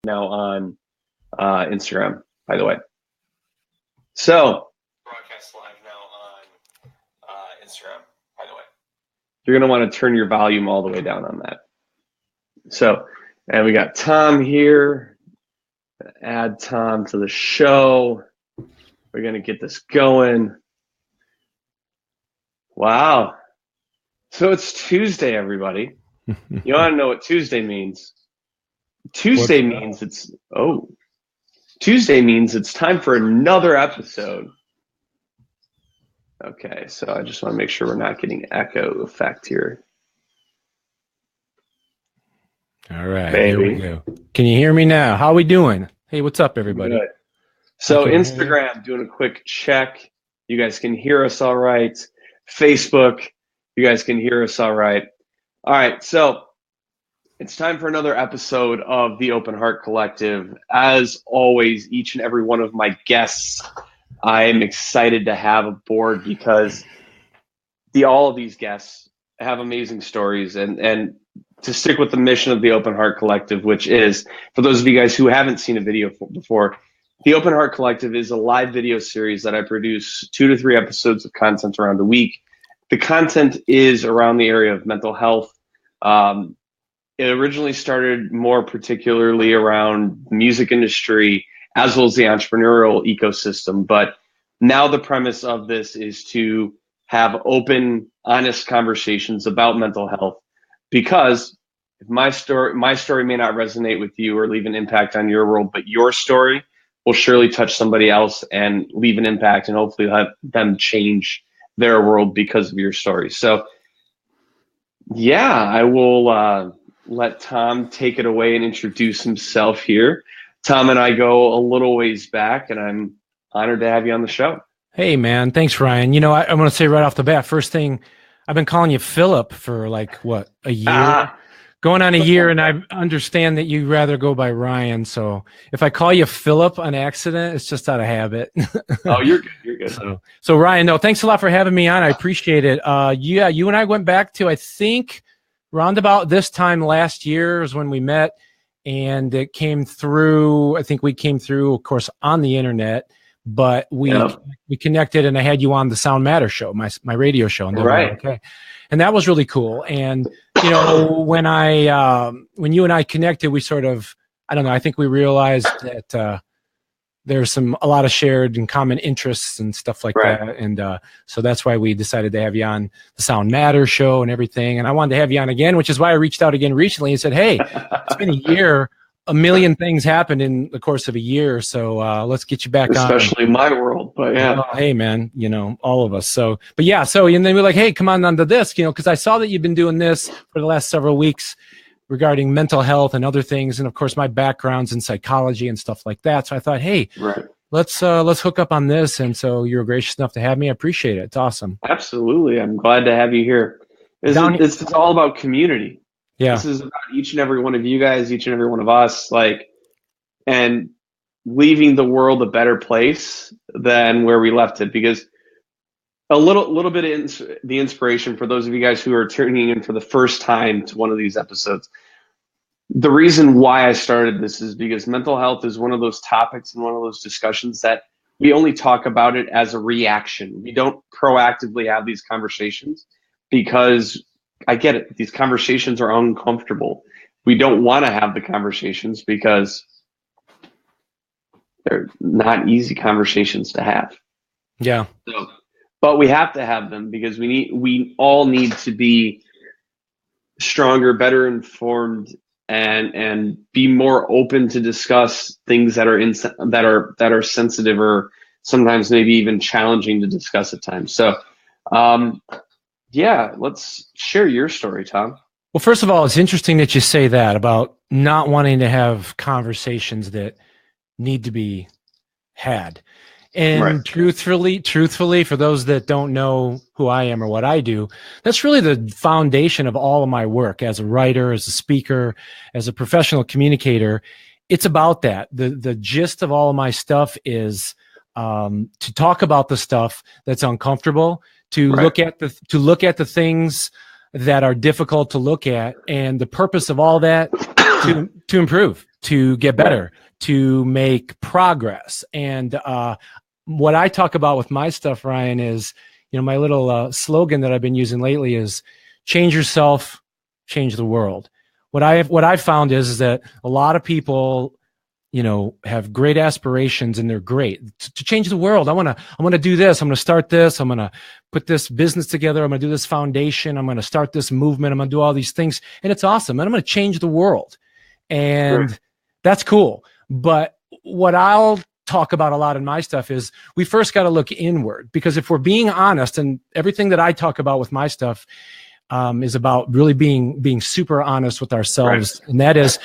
now on Instagram, by the way. So, broadcast live now on Instagram, by the way. You're going to want to turn your volume all the way down on that. So, and we got Tom here. Add Tom to the show. We're going to get this going. Wow. So it's Tuesday, everybody. You want to know what Tuesday means? Tuesday means it's time for another episode. Okay, so I just want to make sure we're not getting echo effect here. All right, here we go. Can you hear me now? How are we doing? Hey, what's up, everybody? Good. So Instagram, doing a quick check. You guys can hear us all right. Facebook, you guys can hear us all right. All right, so it's time for another episode of the Open Heart Collective. As always, each and every one of my guests, I am excited to have aboard because all of these guests have amazing stories. And to stick with the mission of the Open Heart Collective, which is, for those of you guys who haven't seen a video before, the Open Heart Collective is a live video series that I produce 2 to 3 episodes of content around a week. The content is around the area of mental health. It originally started more particularly around the music industry as well as the entrepreneurial ecosystem. But now the premise of this is to have open, honest conversations about mental health, because if my story may not resonate with you or leave an impact on your world, but your story will surely touch somebody else and leave an impact and hopefully have them change their world because of your story. So yeah, I will let Tom take it away and introduce himself here. Tom and I go a little ways back, and I'm honored to have you on the show. Hey, man. Thanks, Ryan. You know, I'm going to say right off the bat, first thing, I've been calling you Philip for like, what, a year? Going on a year, and I understand that you'd rather go by Ryan. So if I call you Philip on accident, it's just out of habit. Oh, you're good. You're good. So Ryan, no, thanks a lot for having me on. I appreciate it. Yeah, you and I went back to, I think, round about this time last year is when we met, and it came through. I think we came through, of course, on the internet, but we connected, and I had you on the Sound Matter show, my radio show. And right. Okay. And that was really cool. And, you know, when you and I connected, we sort of, I don't know, I think we realized that there's a lot of shared and common interests and stuff like that. And so that's why we decided to have you on the Sound Matter show and everything. And I wanted to have you on again, which is why I reached out again recently and said, hey, it's been a year. A million things happened in the course of a year. So let's get you back on. Especially in my world, but yeah. Well, hey, man, you know, all of us. So, but yeah, and then we're like, hey, come on to this, you know, because I saw that you've been doing this for the last several weeks regarding mental health and other things. And of course, my background's in psychology and stuff like that. So I thought, hey, let's hook up on this. And so you were gracious enough to have me. I appreciate it. It's awesome. Absolutely. I'm glad to have you here. This is all about community. Yeah. This is about each and every one of you guys, each and every one of us, and leaving the world a better place than where we left it. Because a little bit of the inspiration for those of you guys who are tuning in for the first time to one of these episodes. The reason why I started this is because mental health is one of those topics and one of those discussions that we only talk about it as a reaction. We don't proactively have these conversations because I get it. These conversations are uncomfortable. We don't want to have the conversations because they're not easy conversations to have. Yeah. So, but we have to have them because we all need to be stronger, better informed, and be more open to discuss things that are sensitive or sometimes maybe even challenging to discuss at times. So, yeah, let's share your story, Tom. Well, first of all, it's interesting that you say that about not wanting to have conversations that need to be had. And truthfully, for those that don't know who I am or what I do, that's really the foundation of all of my work as a writer, as a speaker, as a professional communicator. It's about that. The gist of all of my stuff is to talk about the stuff that's uncomfortable, to look at the things that are difficult to look at, and the purpose of all that to to improve, to get better, to make progress. And what I talk about with my stuff, Ryan, is, my little slogan that I've been using lately is change yourself, change the world. What I've found is that a lot of people, have great aspirations and they're great to change the world. I want to do this. I'm going to start this. I'm going to put this business together. I'm going to do this foundation. I'm going to start this movement. I'm going to do all these things. And it's awesome. And I'm going to change the world. And that's cool. But what I'll talk about a lot in my stuff is we first got to look inward, because if we're being honest, and everything that I talk about with my stuff is about really being super honest with ourselves. And that is,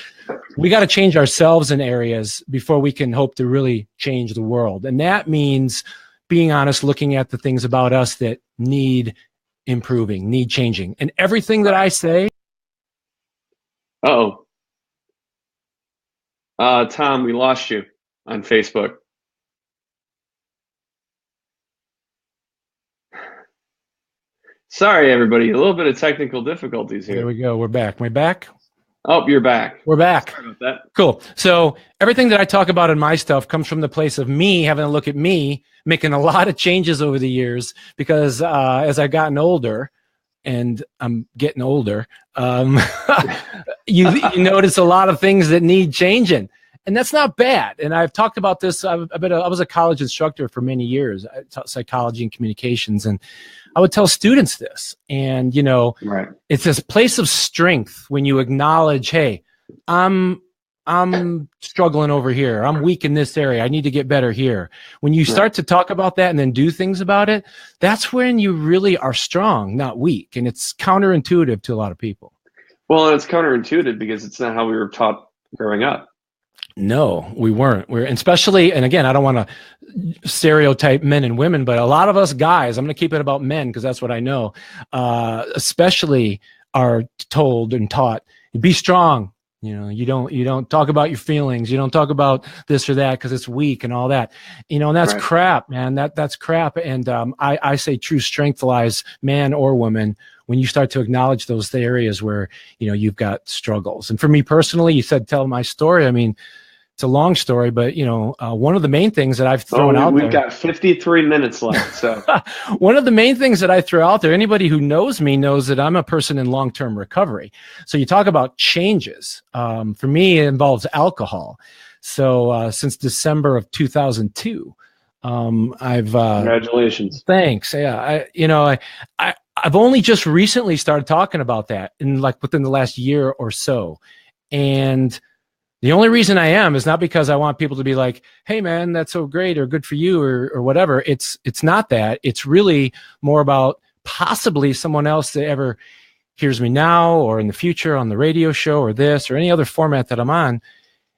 we got to change ourselves in areas before we can hope to really change the world. And that means being honest, looking at the things about us that need improving, need changing. And everything that I say. Tom, we lost you on Facebook. Sorry, everybody. A little bit of technical difficulties here. There we go. We're back. Am I back? Oh, you're back. We're back. Sorry about that. Cool. So everything that I talk about in my stuff comes from the place of me having a look at me, making a lot of changes over the years, because as I've gotten older, and I'm getting older, you notice a lot of things that need changing. And that's not bad. And I've talked about this. I was a college instructor for many years. I taught psychology and communications, and I would tell students this. And, it's this place of strength when you acknowledge, hey, I'm struggling over here. I'm weak in this area. I need to get better here. When you start to talk about that and then do things about it, that's when you really are strong, not weak. And it's counterintuitive to a lot of people. Well, and it's counterintuitive because it's not how we were taught growing up. No, we weren't. And again, I don't want to stereotype men and women, but a lot of us guys, I'm going to keep it about men because that's what I know, especially are told and taught, be strong. You don't talk about your feelings. You don't talk about this or that because it's weak and all that. And that's crap, man. That's crap. And I say true strength lies, man or woman, when you start to acknowledge those areas where you've got struggles. And for me personally, you said tell my story. I mean, it's a long story, but one of the main things that I've thrown out there. We've got 53 minutes left. So one of the main things that I throw out there, anybody who knows me knows that I'm a person in long-term recovery. So you talk about changes. For me, it involves alcohol. So since December of 2002, I've congratulations. Thanks. Yeah, I've only just recently started talking about that within the last year or so, and the only reason I am is not because I want people to be like, hey, man, that's so great or good for you or whatever. It's not that. It's really more about possibly someone else that ever hears me now or in the future on the radio show or this or any other format that I'm on.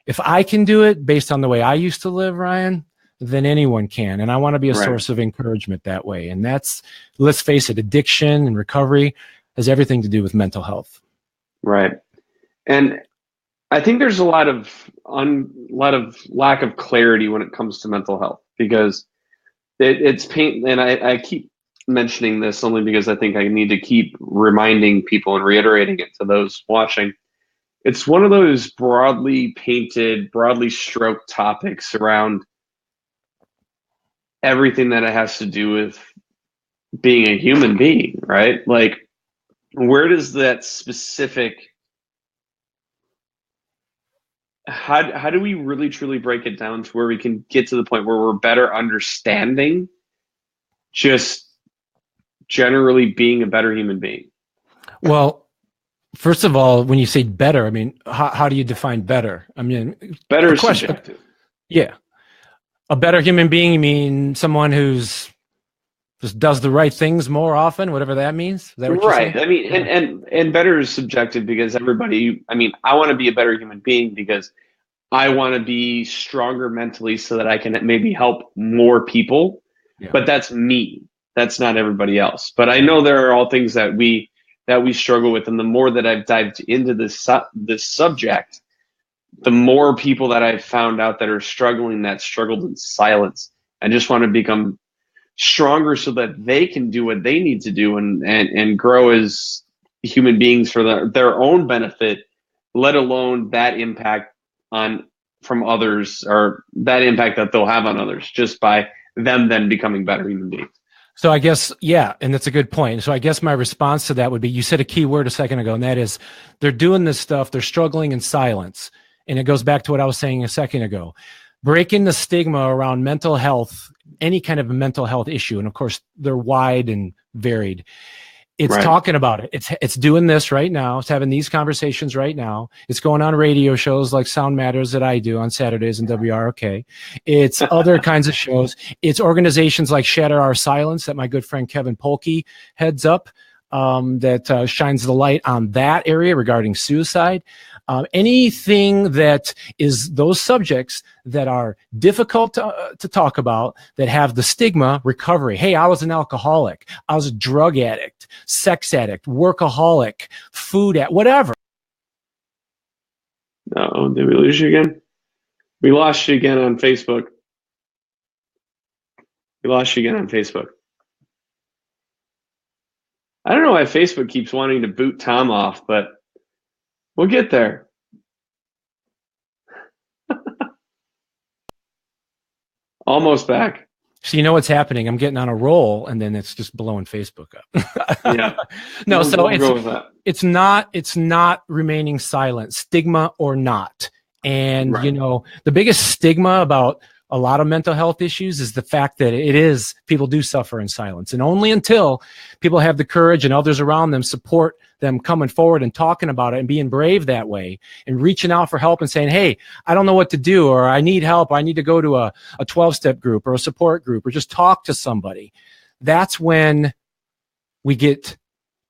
If I can do it based on the way I used to live, Ryan, then anyone can. And I want to be a source of encouragement that way. And that's, let's face it, addiction and recovery has everything to do with mental health. Right. And I think there's a lot of lack of clarity when it comes to mental health because it's pain. And I keep mentioning this only because I think I need to keep reminding people and reiterating it to those watching. It's one of those broadly painted, broadly stroked topics around everything that it has to do with being a human being, right? Like, where does that specific how do we really truly break it down to where we can get to the point where we're better understanding just generally being a better human being? Well, first of all, when you say better, I mean, how do you define better? I mean, better is subjective. Yeah. A better human being, you mean someone who's just does the right things more often, whatever that means? Is that what you're saying? I mean, and better is subjective because everybody, I mean, I want to be a better human being because I want to be stronger mentally so that I can maybe help more people. Yeah. But that's me. That's not everybody else. But I know there are all things that we struggle with. And the more that I've dived into this subject, the more people that I've found out that are struggling, that struggled in silence. I just want to become stronger so that they can do what they need to do and grow as human beings for their own benefit let alone that impact from others, or that impact that they'll have on others just by them then becoming better human beings. So I guess, yeah, and that's a good point. So I guess my response to that would be, you said a key word a second ago, and that is they're doing this stuff, they're struggling in silence. And it goes back to what I was saying a second ago. Breaking the stigma around mental health, any kind of a mental health issue, and of course they're wide and varied. It's talking about it. It's doing this right now. It's having these conversations right now. It's going on radio shows like Sound Matters that I do on Saturdays in WROK. It's other kinds of shows. It's organizations like Shatter Our Silence that my good friend Kevin Polkey heads up, that shines the light on that area regarding suicide. Anything that is those subjects that are difficult to talk about, that have the stigma, recovery. Hey, I was an alcoholic. I was a drug addict, sex addict, workaholic, food addict, whatever. Uh-oh, did we lose you again? We lost you again on Facebook. We lost you again on Facebook. I don't know why Facebook keeps wanting to boot Tom off, but we'll get there. Almost back. So you know what's happening. I'm getting on a roll, and then it's just blowing Facebook up. Yeah. No, so it's not remaining silent, stigma or not. And you know, the biggest stigma about a lot of mental health issues is the fact that people do suffer in silence. And only until people have the courage and others around them support them coming forward and talking about it and being brave that way and reaching out for help and saying, hey, I don't know what to do, or I need help. I need to go to a 12-step group or a support group, or just talk to somebody. That's when we get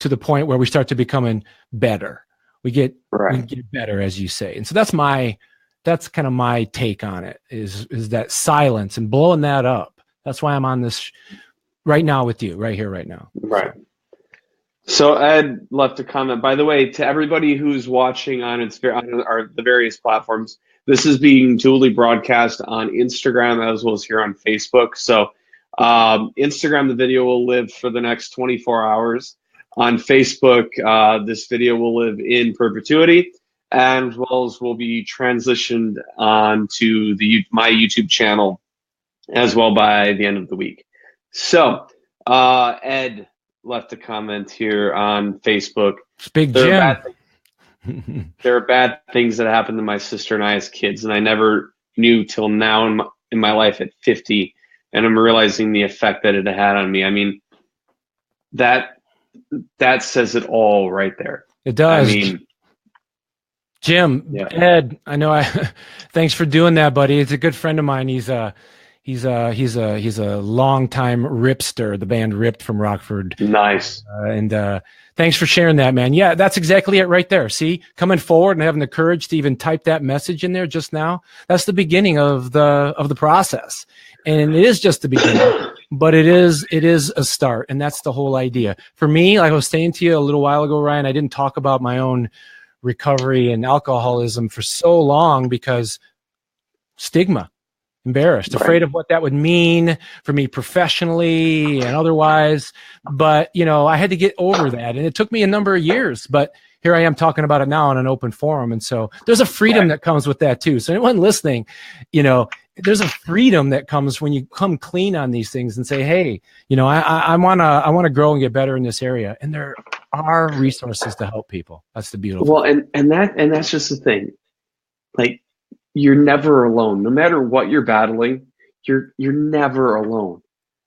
to the point where we start to becoming better. We get better, as you say. And so that's kind of my take on it, is that silence and blowing that up. That's why I'm on this right now with you, right here, right now. Right. So Ed left a comment. By the way, to everybody who's watching on the various platforms, this is being duly broadcast on Instagram as well as here on Facebook. So Instagram, the video will live for the next 24 hours. On Facebook, this video will live in perpetuity, as well as will be transitioned onto my YouTube channel as well by the end of the week. So Ed left a comment here on Facebook. It's Big Jim. There are bad things that happened to my sister and I as kids, and I never knew till now in my life at 50, and I'm realizing the effect that it had on me. I mean, that says it all right there. It does. I mean, Jim, Ed, I know. Thanks for doing that, buddy. It's a good friend of mine. He's a longtime Ripster, the band Ripped from Rockford. Nice. And thanks for sharing that, man. Yeah, that's exactly it right there. See, coming forward and having the courage to even type that message in there just now, that's the beginning of the process. And it is just the beginning, but it is a start. And that's the whole idea. For me, like I was saying to you a little while ago, Ryan, I didn't talk about my own recovery and alcoholism for so long because stigma. Embarrassed, afraid of what that would mean for me professionally and otherwise. But, you know, I had to get over that. And it took me a number of years, but here I am talking about it now on an open forum. And so there's a freedom that comes with that too. So anyone listening, you know, there's a freedom that comes when you come clean on these things and say, hey, you know, I want to grow and get better in this area. And there are resources to help people. That's the beautiful. Well, and that's just the thing. Like, you're never alone. No matter what you're battling, you're never alone.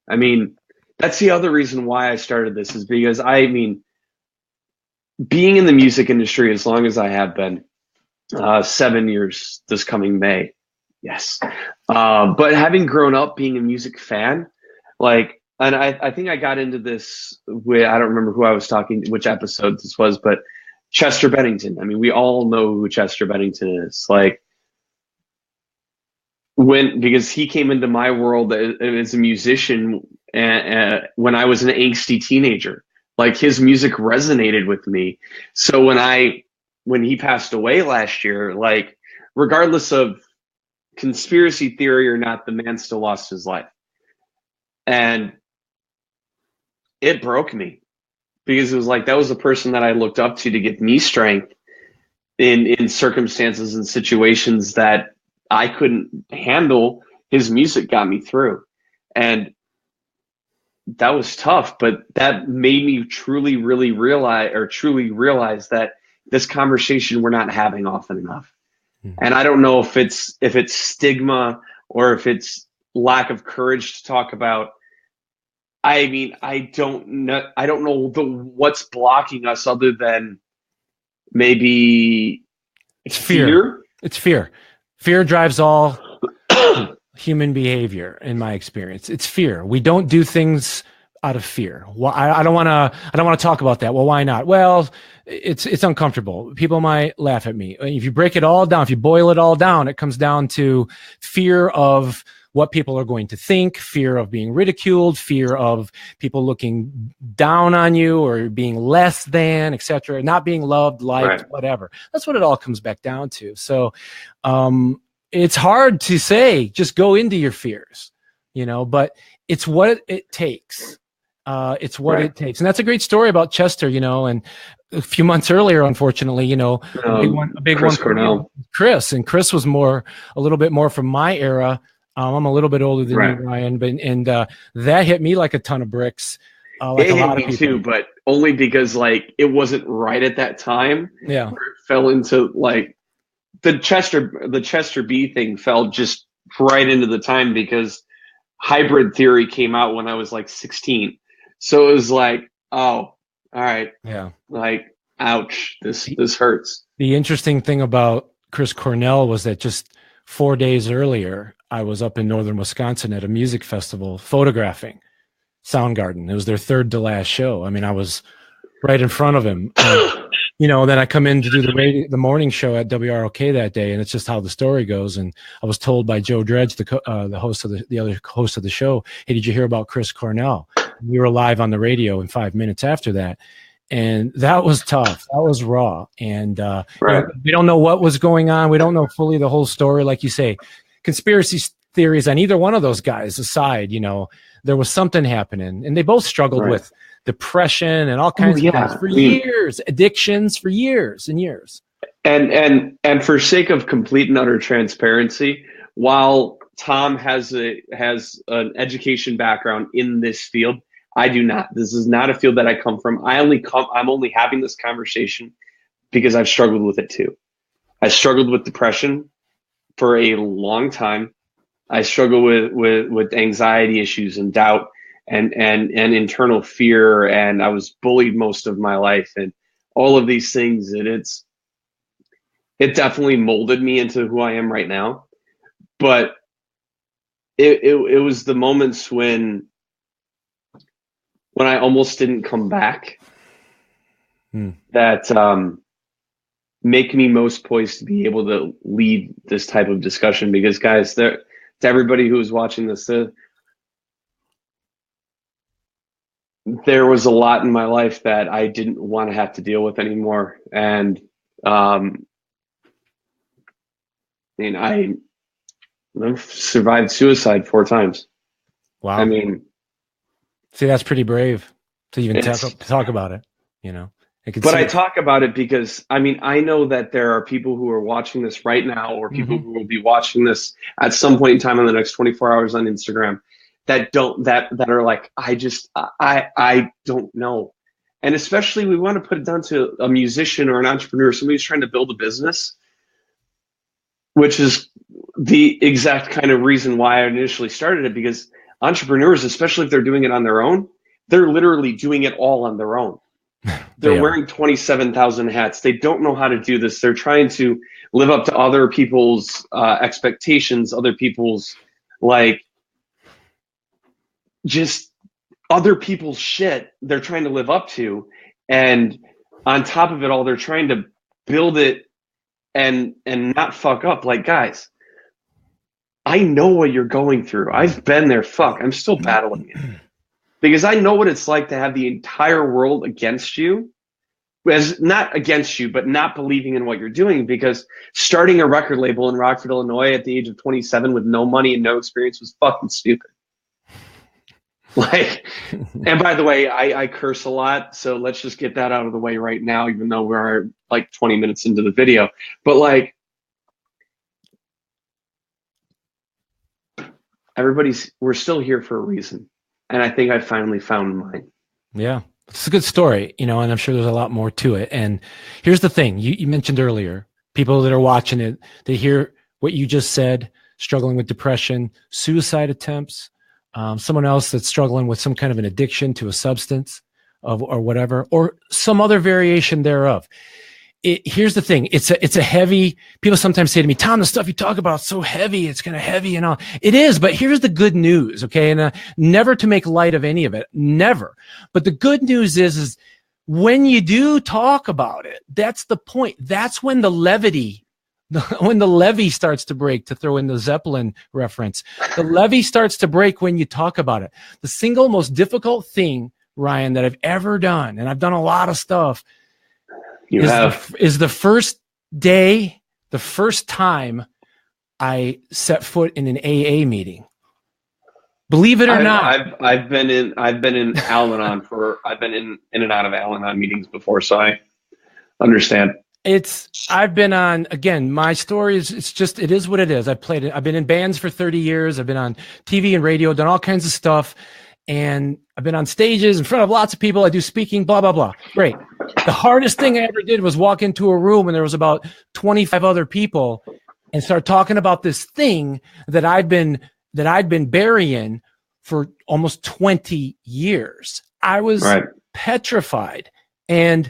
I mean, that's the other reason why I started this, is because being in the music industry as long as I have been, 7 years this coming May. Yes. But having grown up being a music fan, like, and I think I got into this with, I don't remember who I was talking, which episode this was, but Chester Bennington. I mean, we all know who Chester Bennington is. Like, because he came into my world as a musician when I was an angsty teenager. Like, his music resonated with me. So when he passed away last year, like, regardless of conspiracy theory or not, the man still lost his life. And it broke me, because it was like, that was the person that I looked up to give me strength. in circumstances and situations that I couldn't handle. His music got me through, and that was tough, but that made me truly realize that this conversation we're not having often enough. Mm-hmm. And I don't know if it's stigma or if it's lack of courage to talk about. I mean, I don't know what's blocking us other than maybe it's fear. It's fear. Fear drives all human behavior, in my experience. It's fear. We don't do things out of fear. Well, I don't want to talk about that. Well, why not? Well, it's uncomfortable. People might laugh at me. If you break it all down, if you boil it all down, it comes down to fear of what people are going to think, fear of being ridiculed, fear of people looking down on you or being less than, etc., not being loved, liked, right. Whatever. That's what it all comes back down to. So, it's hard to say, just go into your fears, but it's what it takes. It's what it takes. And that's a great story about Chester, and a few months earlier, unfortunately, a big Chris one Cornell. Chris was a little bit more from my era. I'm a little bit older than you, Ryan, but that hit me like a ton of bricks. Like it hit me too, but only because it wasn't right at that time. Yeah. Where it fell into the Chester B thing fell just right into the time because hybrid theory came out when I was 16. So it was oh, all right. Yeah. Ouch, this hurts. The interesting thing about Chris Cornell was that just 4 days earlier, I was up in northern Wisconsin at a music festival photographing Soundgarden. It was their third to last show. I mean, I was right in front of him. Then I come in to do the morning show at WROK that day, and it's just how the story goes. And I was told by Joe Dredge, the host of the other host of the show, "Hey, did you hear about Chris Cornell?" And we were live on the radio in 5 minutes after that, and that was tough. That was raw, and we don't know what was going on. We don't know fully the whole story, like you say. Conspiracy theories on either one of those guys aside, there was something happening, and they both struggled with depression and all kinds of things for years, addictions for years and years. And for sake of complete and utter transparency, while Tom has an education background in this field, I do not. This is not a field that I come from. I'm only having this conversation because I've struggled with it too. I struggled with depression for a long time. I struggle with anxiety issues and doubt and internal fear, and I was bullied most of my life and all of these things, and it definitely molded me into who I am right now. But it was the moments when I almost didn't come back that make me most poised to be able to lead this type of discussion, because guys, to everybody who is watching this, there was a lot in my life that I didn't want to have to deal with anymore. And I've survived suicide 4 times. Wow. I mean, see, that's pretty brave to even talk about it, But I talk about it because, I know that there are people who are watching this right now, or people who will be watching this at some point in time in the next 24 hours on Instagram that are like, I don't know. And especially we want to put it down to a musician or an entrepreneur, somebody who's trying to build a business, which is the exact kind of reason why I initially started it, because entrepreneurs, especially if they're doing it on their own, they're literally doing it all on their own. They're wearing 27,000 hats. They don't know how to do this. They're trying to live up to other people's expectations, other people's just other people's shit they're trying to live up to. And on top of it all, they're trying to build it and not fuck up. Guys, I know what you're going through. I've been there. I'm still battling it. Because I know what it's like to have the entire world against you, not against you, but not believing in what you're doing. Because starting a record label in Rockford, Illinois at the age of 27 with no money and no experience was fucking stupid. Like, and by the way, I curse a lot, so let's just get that out of the way right now, even though we're like 20 minutes into the video. But like, we're still here for a reason. And I think I finally found mine. Yeah. It's a good story, and I'm sure there's a lot more to it. And here's the thing you mentioned earlier, people that are watching it, they hear what you just said, struggling with depression, suicide attempts, someone else that's struggling with some kind of an addiction to a substance or whatever, or some other variation thereof. Here's the thing. It's a heavy, people sometimes say to me, Tom, the stuff you talk about is so heavy. It's kind of heavy and all. It is, but here's the good news. Okay. And never to make light of any of it. Never. But the good news is when you do talk about it, that's the point. That's when the levity, when the levee starts to break, to throw in the Zeppelin reference, the levee starts to break when you talk about it. The single most difficult thing, Ryan, that I've ever done, and I've done a lot of stuff, is the first day, the first time I set foot in an AA meeting. Believe it or not, I've been in Al-Anon I've been in and out of Al-Anon meetings before, so I understand. I've been on, again, my story is, it is what it is. I've been in bands for 30 years. I've been on TV and radio, done all kinds of stuff. And I've been on stages in front of lots of people. I do speaking, blah, blah, blah. Great. The hardest thing I ever did was walk into a room and there was about 25 other people and start talking about this thing that I'd been burying for almost 20 years. I was petrified. And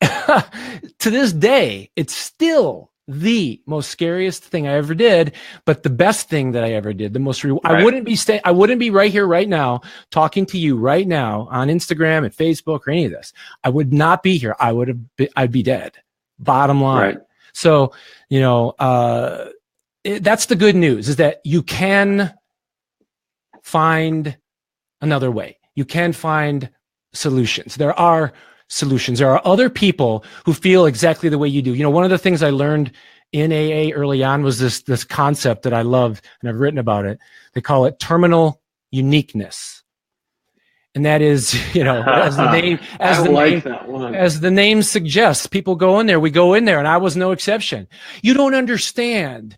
to this day, it's still the most scariest thing I ever did, but the best thing that I ever did, the most I wouldn't be right here right now talking to you right now on Instagram and Facebook or any of this. I would not be here. I'd be dead. Bottom line. So, that's the good news, is that you can find another way. You can find solutions. There are solutions. There are other people who feel exactly the way you do. One of the things I learned in AA early on was this concept that I love, and I've written about it. They call it terminal uniqueness. And that is, as the name suggests, people go in there, we go in there, and I was no exception. You don't understand.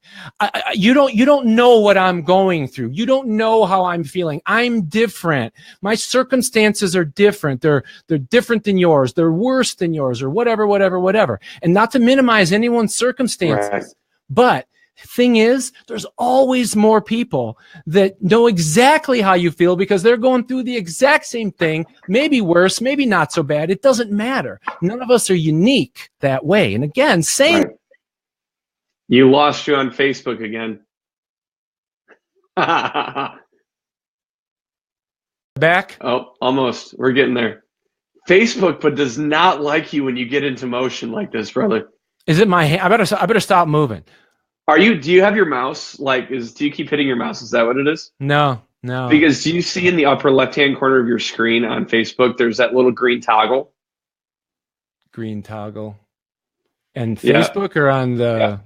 You don't know what I'm going through. You don't know how I'm feeling. I'm different. My circumstances are different. They're different than yours. They're worse than yours, or whatever. And not to minimize anyone's circumstances, but thing is, there's always more people that know exactly how you feel because they're going through the exact same thing, maybe worse, maybe not so bad. It doesn't matter. None of us are unique that way. And again, you lost you on Facebook again. Back? Oh, almost. We're getting there. Facebook, but does not like you when you get into motion like this, brother. Is it my hand? I better stop moving. Do you have your mouse? Do you keep hitting your mouse? Is that what it is? No. Because do you see in the upper left-hand corner of your screen on Facebook, there's that little green toggle? Green toggle. And Facebook or on the...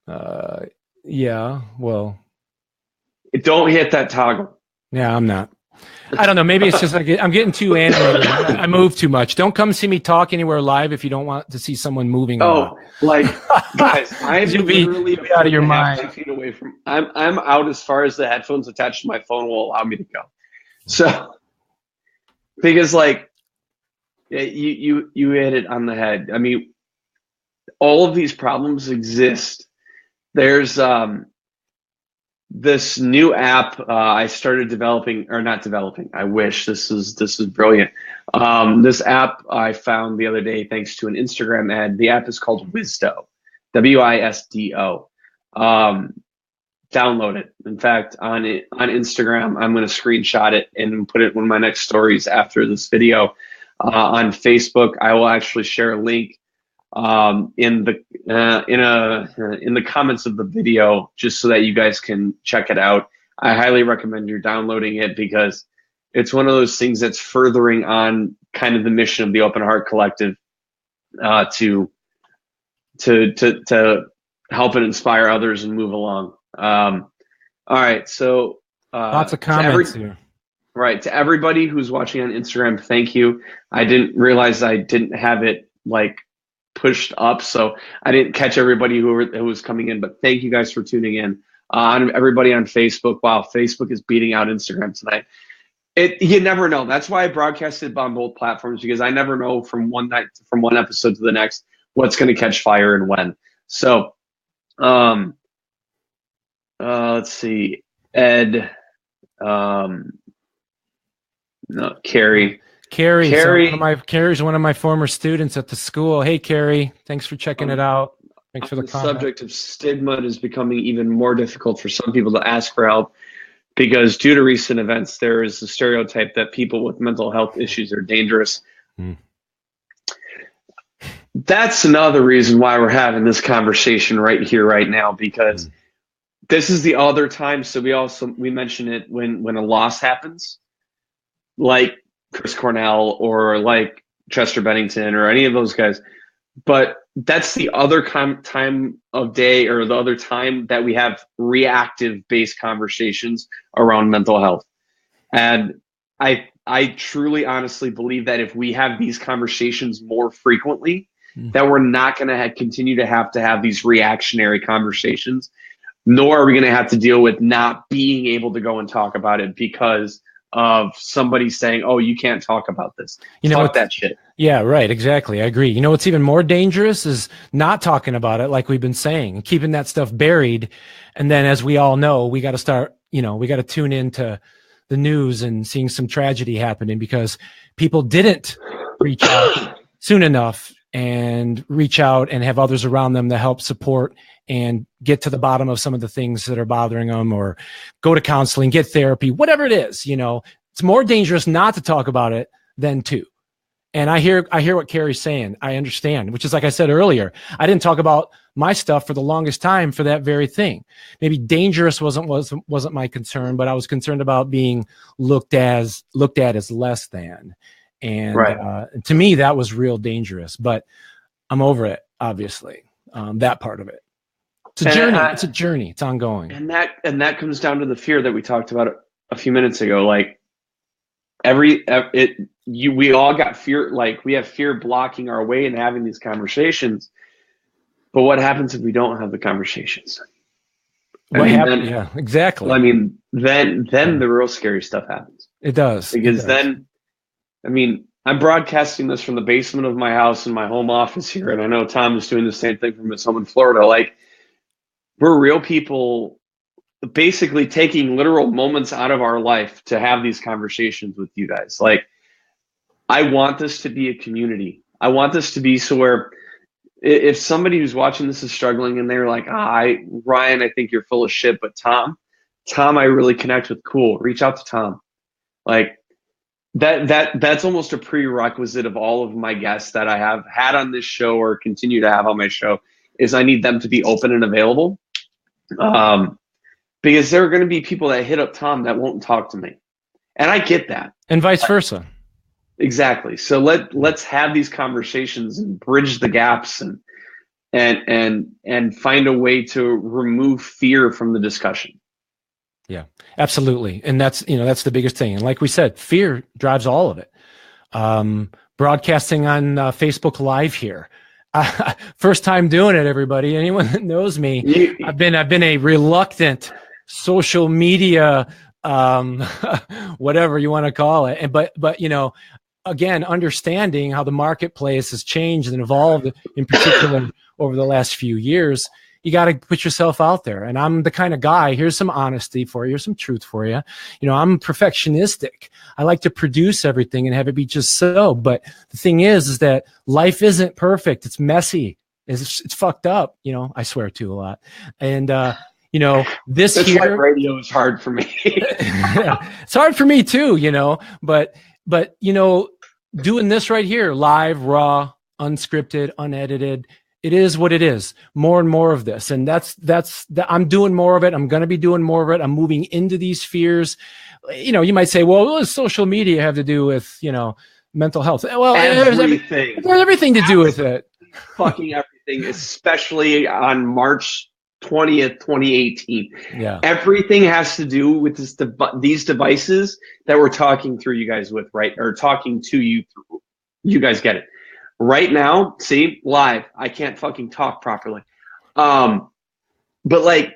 Facebook. Yeah, well... Don't hit that toggle. Yeah, I'm not. I don't know. Maybe it's just like I'm getting too animated. I move too much. Don't come see me talk anywhere live if you don't want to see someone moving. Guys, I'm literally out of your mind. Feet away from. I'm out as far as the headphones attached to my phone will allow me to go. So, because you hit it on the head. I mean, all of these problems exist. There's this new app I started developing, or not developing. I wish this is brilliant. This app I found the other day thanks to an Instagram ad. The app is called Wisdo, WISDO. Download it. In fact, on Instagram, I'm going to screenshot it and put it in one of my next stories after this video. On Facebook, I will actually share a link in the comments of the video, just so that you guys can check it out. I highly recommend you downloading it because it's one of those things that's furthering on kind of the mission of the Open Heart Collective to help and inspire others and move along. All right, so Lots of comments here. Right. To everybody who's watching on Instagram, thank you. I didn't realize I didn't have it like pushed up, so I didn't catch everybody who was coming in, but thank you guys for tuning in. On everybody on Facebook. Wow, Facebook is beating out Instagram tonight. You never know. That's why I broadcasted on both platforms, because I never know from one episode to the next what's going to catch fire and when. So, let's see. Ed, no, Carrie. Carrie's one of my former students at the school. Hey, Carrie, thanks for checking it out. Thanks for the comment. The subject of stigma is becoming even more difficult for some people to ask for help, because due to recent events, there is a stereotype that people with mental health issues are dangerous. That's another reason why we're having this conversation right here, right now, because this is the other time. So we mention it when a loss happens, like Chris Cornell or like Chester Bennington or any of those guys. But that's the other time of day, or the other time that we have reactive based conversations around mental health. And I truly, honestly believe that if we have these conversations more frequently, that we're not going to continue to have these reactionary conversations, nor are we going to have to deal with not being able to go and talk about it because of somebody saying, oh, you can't talk about this. Talk that shit. Yeah, right. Exactly. I agree. You know, what's even more dangerous is not talking about it, like we've been saying, and keeping that stuff buried. And then, as we all know, we got to start, we got to tune into the news and seeing some tragedy happening because people didn't reach out soon enough and reach out and have others around them to help support and get to the bottom of some of the things that are bothering them, or go to counseling, get therapy, whatever it is. It's more dangerous not to talk about it than to. And I hear what Carrie's saying. I understand, which is, like I said earlier, I didn't talk about my stuff for the longest time for that very thing. Maybe dangerous wasn't my concern, but I was concerned about being looked at as less than. And to me, that was real dangerous, but I'm over it, obviously, that part of it. It's a journey. It's a journey. It's ongoing. And that comes down to the fear that we talked about a few minutes ago. Like we all got fear. Like we have fear blocking our way in having these conversations. But what happens if we don't have the conversations? Yeah, exactly. I mean, then the real scary stuff happens. It does. Because then, I'm broadcasting this from the basement of my house in my home office here, and I know Tom is doing the same thing from his home in Florida. Like, we're real people basically taking literal moments out of our life to have these conversations with you guys. Like, I want this to be a community. I want this to be so where if somebody who's watching this is struggling and they're like, Ryan, I think you're full of shit, but Tom, I really connect with. Cool. Reach out to Tom. Like, that's almost a prerequisite of all of my guests that I have had on this show or continue to have on my show, is I need them to be open and available. Because there are going to be people that hit up Tom that won't talk to me. And I get that. And vice versa. Exactly. So let's have these conversations and bridge the gaps and find a way to remove fear from the discussion. Yeah, absolutely. And that's the biggest thing. And like we said, fear drives all of it. Broadcasting on Facebook Live here. First time doing it, everybody. Anyone that knows me, I've been a reluctant social media, whatever you want to call it. But again, understanding how the marketplace has changed and evolved in particular over the last few years, you got to put yourself out there. And I'm the kind of guy, here's some honesty for you, here's some truth for you. I'm perfectionistic. I like to produce everything and have it be just so. But the thing is that life isn't perfect. It's messy. It's fucked up. I swear to a lot. And, this That's here. Why radio is hard for me. It's hard for me too, but doing this right here, live, raw, unscripted, unedited, it is what it is. More and more of this. And I'm doing more of it. I'm going to be doing more of it. I'm moving into these fears. You might say, well, what does social media have to do with, mental health? Well, everything. It has everything to do with it. Fucking everything, especially on March 20th, 2018. Yeah. Everything has to do with these devices that we're talking through you guys with, right? Or talking to you through. You guys get it. Right now, see, live, I can't fucking talk properly. But like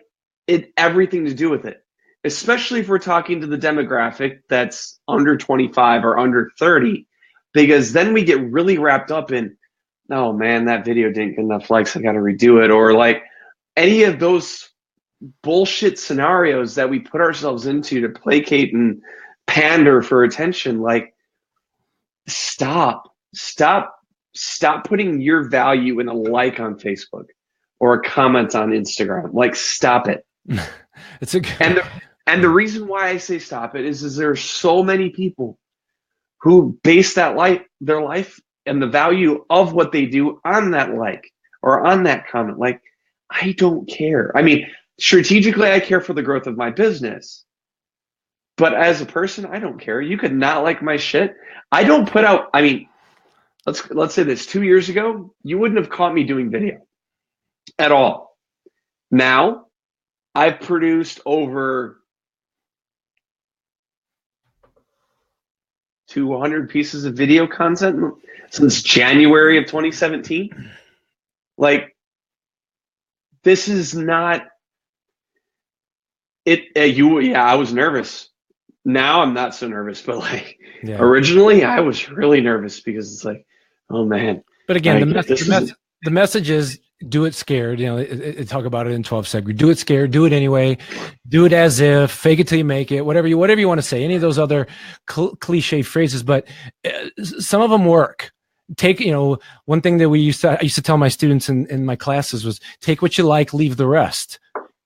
everything to do with it, especially if we're talking to the demographic that's under 25 or under 30, because then we get really wrapped up in, oh man, that video didn't get enough likes, I got to redo it. Or like any of those bullshit scenarios that we put ourselves into to placate and pander for attention. Like, stop putting your value in a like on Facebook or a comment on Instagram. Like, stop it. It's a and the reason why I say stop it is there are so many people who base their life and the value of what they do on that like or on that comment. Like, I don't care. I mean, strategically, I care for the growth of my business. But as a person, I don't care. You could not like my shit. I don't put out, I mean, let's say this, 2 years ago, you wouldn't have caught me doing video at all. Now, I've produced over 200 pieces of video content since January of 2017. Like, this is not it. I was nervous. Now I'm not so nervous, but like originally I was really nervous because it's like, oh man. But again, the message is do it scared. You know, it talk about it in 12 Step. Do it scared. Do it anyway. Do it as if. Fake it till you make it. Whatever you want to say. Any of those other cliche phrases, but some of them work. One thing that I used to tell my students in my classes was take what you like, leave the rest.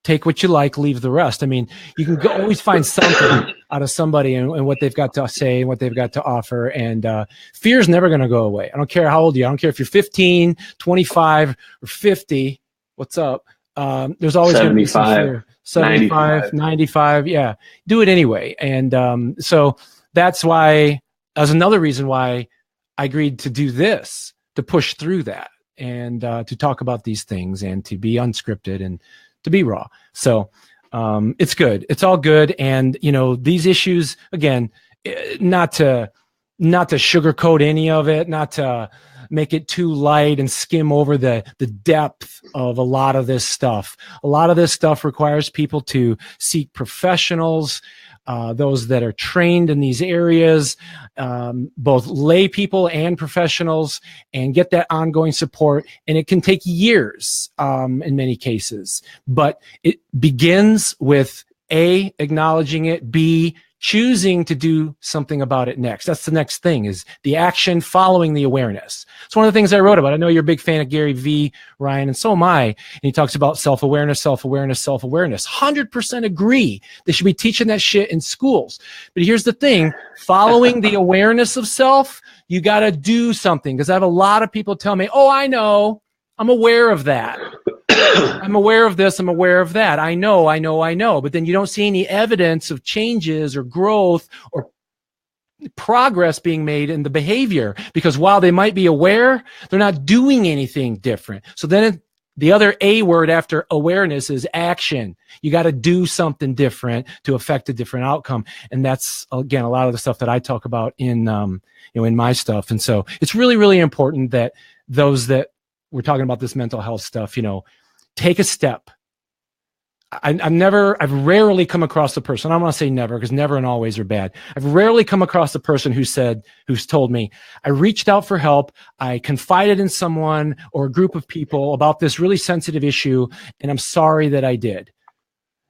Take what you like, leave the rest. I mean, you can always find something out of somebody and what they've got to say and what they've got to offer. And fear is never going to go away. I don't care how old you are. I don't care if you're 15, 25, or 50. What's up? There's always going to be some fear. 75, 95. Yeah. Do it anyway. And so that's why, that's another reason why I agreed to do this, to push through that and to talk about these things and to be unscripted and to be raw. So it's good. It's all good. And, these issues, again, not to sugarcoat any of it, not to make it too light and skim over the depth of a lot of this stuff. A lot of this stuff requires people to seek professionals, those that are trained in these areas, both lay people and professionals, and get that ongoing support. And it can take years in many cases, but it begins with A, acknowledging it, B, choosing to do something about it next. That's the next thing, is the action following the awareness. It's one of the things I wrote about. I know you're a big fan of Gary V, Ryan, and so am I. And he talks about self-awareness, self-awareness, self-awareness. 100% agree. They should be teaching that shit in schools. But here's the thing, following the awareness of self, you got to do something. Because I have a lot of people tell me, oh, I know, I'm aware of that. I'm aware of this. I'm aware of that. I know. But then you don't see any evidence of changes or growth or progress being made in the behavior, because while they might be aware, they're not doing anything different. So then the other A word after awareness is action. You got to do something different to affect a different outcome. And that's, again, a lot of the stuff that I talk about in, in my stuff. And so it's really, really important that those that we're talking about this mental health stuff, take a step. I've rarely come across a person, I don't want to say never, because never and always are bad. I've rarely come across a person who's told me, I reached out for help, I confided in someone or a group of people about this really sensitive issue, and I'm sorry that I did.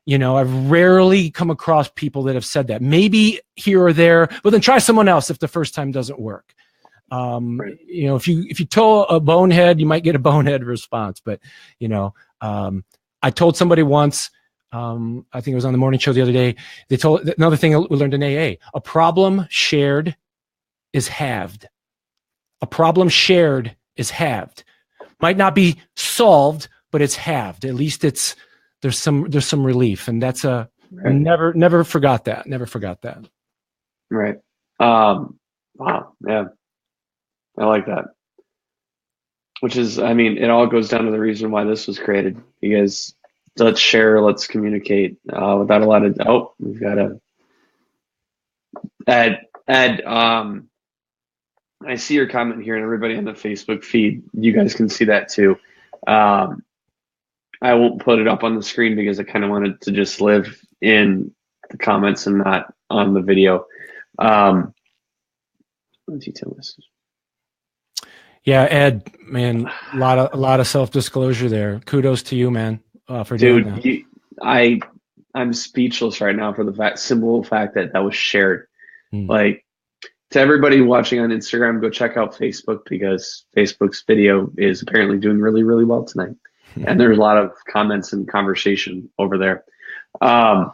I've rarely come across people that have said that. Maybe here or there, but then try someone else if the first time doesn't work. Right. If you tell a bonehead, you might get a bonehead response. But I told somebody once, I think it was on the morning show the other day. They told another thing we learned in AA: a problem shared is halved. A problem shared is halved. Might not be solved, but it's halved. At least there's some relief, and that's right. Never forgot that. Never forgot that. Right. Wow. Yeah. I like that. Which is, it all goes down to the reason why this was created, because share. Let's communicate without a lot of. Oh, we've got to add. I see your comment here, and everybody on the Facebook feed, you guys can see that too. I won't put it up on the screen because I kind of wanted to just live in the comments and not on the video. Detail message. Yeah, Ed, man, a lot of self-disclosure there. Kudos to you, man, for doing that. I'm speechless right now for the simple fact that was shared. Like, to everybody watching on Instagram, go check out Facebook, because Facebook's video is apparently doing really, really well tonight. And there's a lot of comments and conversation over there. I'm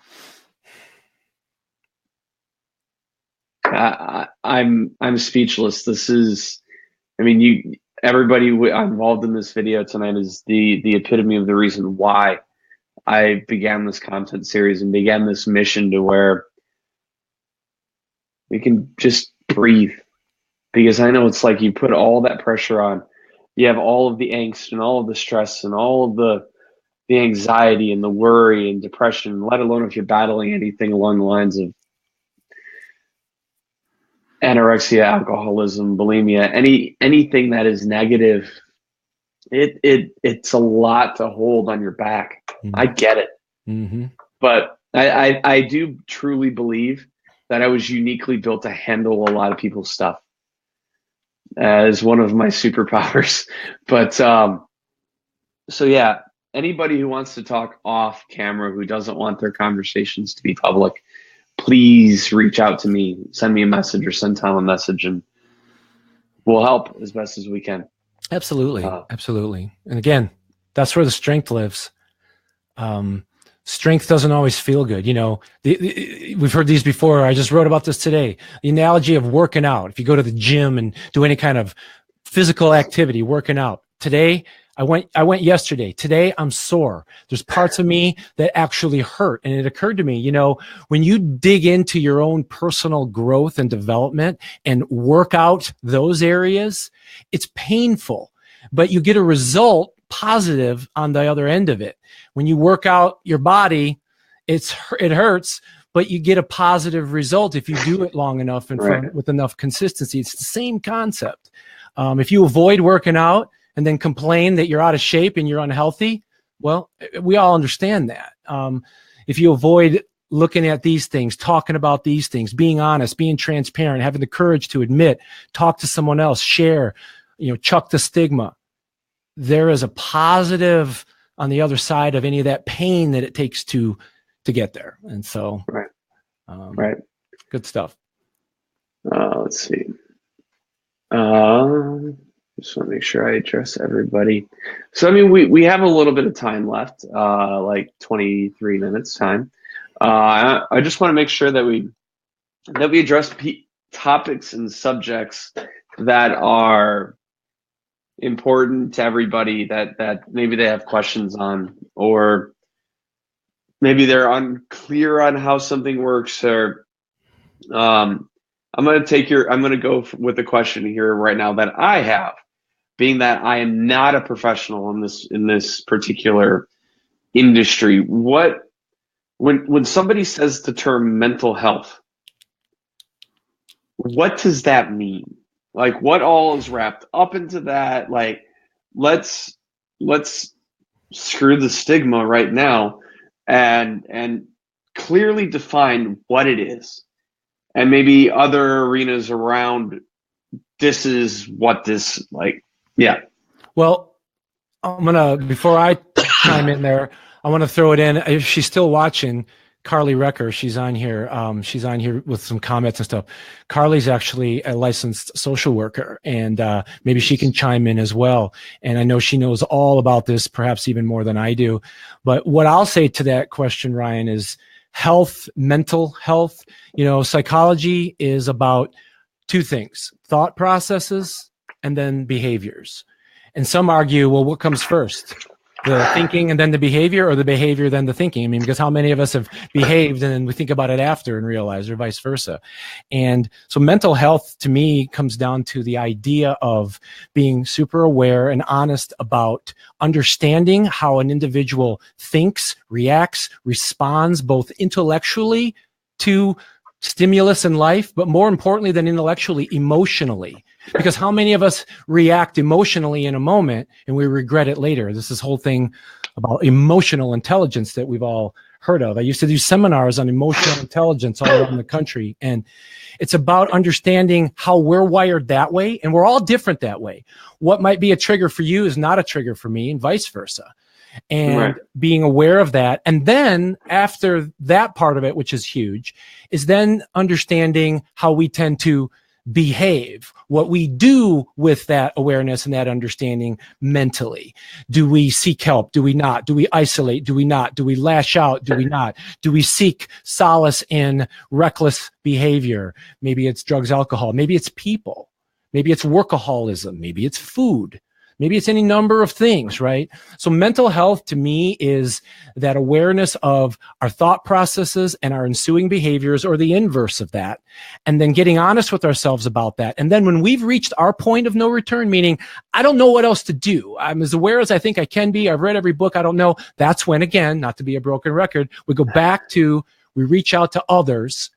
speechless. This is, I mean, everybody involved in this video tonight is the epitome of the reason why I began this content series and began this mission to where we can just breathe. Because I know it's like you put all that pressure on. You have all of the angst and all of the stress and all of the anxiety and the worry and depression, let alone if you're battling anything along the lines of anorexia, alcoholism, bulimia, anything that is negative. It's a lot to hold on your back. I get it. But I do truly believe that I was uniquely built to handle a lot of people's stuff as one of my superpowers. But so yeah, anybody who wants to talk off camera, who doesn't want their conversations to be public, please reach out to me, send me a message or send Tom a message, and we'll help as best as we can. Absolutely. Absolutely. And again, that's where the strength lives. Strength doesn't always feel good. You know, we've heard these before. I just wrote about this today. The analogy of working out. If you go to the gym and do any kind of physical activity, working out. Today, I went yesterday. Today, I'm sore. There's parts of me that actually hurt. And it occurred to me, you know, when you dig into your own personal growth and development and work out those areas, it's painful, but you get a result positive on the other end of it. When you work out your body, it hurts, but you get a positive result if you do it long enough and with enough consistency. It's the same concept. If you avoid working out and then complain that you're out of shape and you're unhealthy, well, we all understand that. If you avoid looking at these things, talking about these things, being honest, being transparent, having the courage to admit, talk to someone else, share, you know, chuck the stigma, there is a positive on the other side of any of that pain that it takes to get there. And so, good stuff. Let's see. Just want to make sure I address everybody. So, I mean, we have a little bit of time left, like 23 minutes time. I just want to make sure that we address topics and subjects that are important to everybody, that maybe they have questions on, or maybe they're unclear on how something works. Or I'm going to go with a question here right now that I have, being that I am not a professional in this particular industry. When somebody says the term mental health, what does that mean? Like, what all is wrapped up into that? Like, let's screw the stigma right now and clearly define what it is. And maybe other arenas around, this is what this, like, yeah. Well, before I chime in there, I want to throw it in. If she's still watching, Carly Recker, she's on here. She's on here with some comments and stuff. Carly's actually a licensed social worker, and maybe she can chime in as well. And I know she knows all about this, perhaps even more than I do. But what I'll say to that question, Ryan, is health, mental health. You know, psychology is about two things: thought processes and then behaviors. And some argue, well, what comes first? The thinking and then the behavior, or the behavior then the thinking? I mean, because how many of us have behaved and then we think about it after and realize, or vice versa? And so mental health to me comes down to the idea of being super aware and honest about understanding how an individual thinks, reacts, responds, both intellectually to stimulus in life, but more importantly than intellectually, emotionally. Because how many of us react emotionally in a moment and we regret it later? This whole thing about emotional intelligence that we've all heard of. I used to do seminars on emotional intelligence all around the country. And it's about understanding how we're wired that way. And we're all different that way. What might be a trigger for you is not a trigger for me, and vice versa. And being aware of that. And then after that part of it, which is huge, is then understanding how we tend to behave, what we do with that awareness and that understanding mentally. Do we seek help? Do we not? Do we isolate? Do we not? Do we lash out? Do we not? Do we seek solace in reckless behavior? Maybe it's drugs, alcohol. Maybe it's people. Maybe it's workaholism. Maybe it's food. Maybe it's any number of things, right? So mental health to me is that awareness of our thought processes and our ensuing behaviors, or the inverse of that, and then getting honest with ourselves about that. And then when we've reached our point of no return, meaning I don't know what else to do, I'm as aware as I think I can be, I've read every book, I don't know, that's when, again, not to be a broken record, we go back to, we reach out to others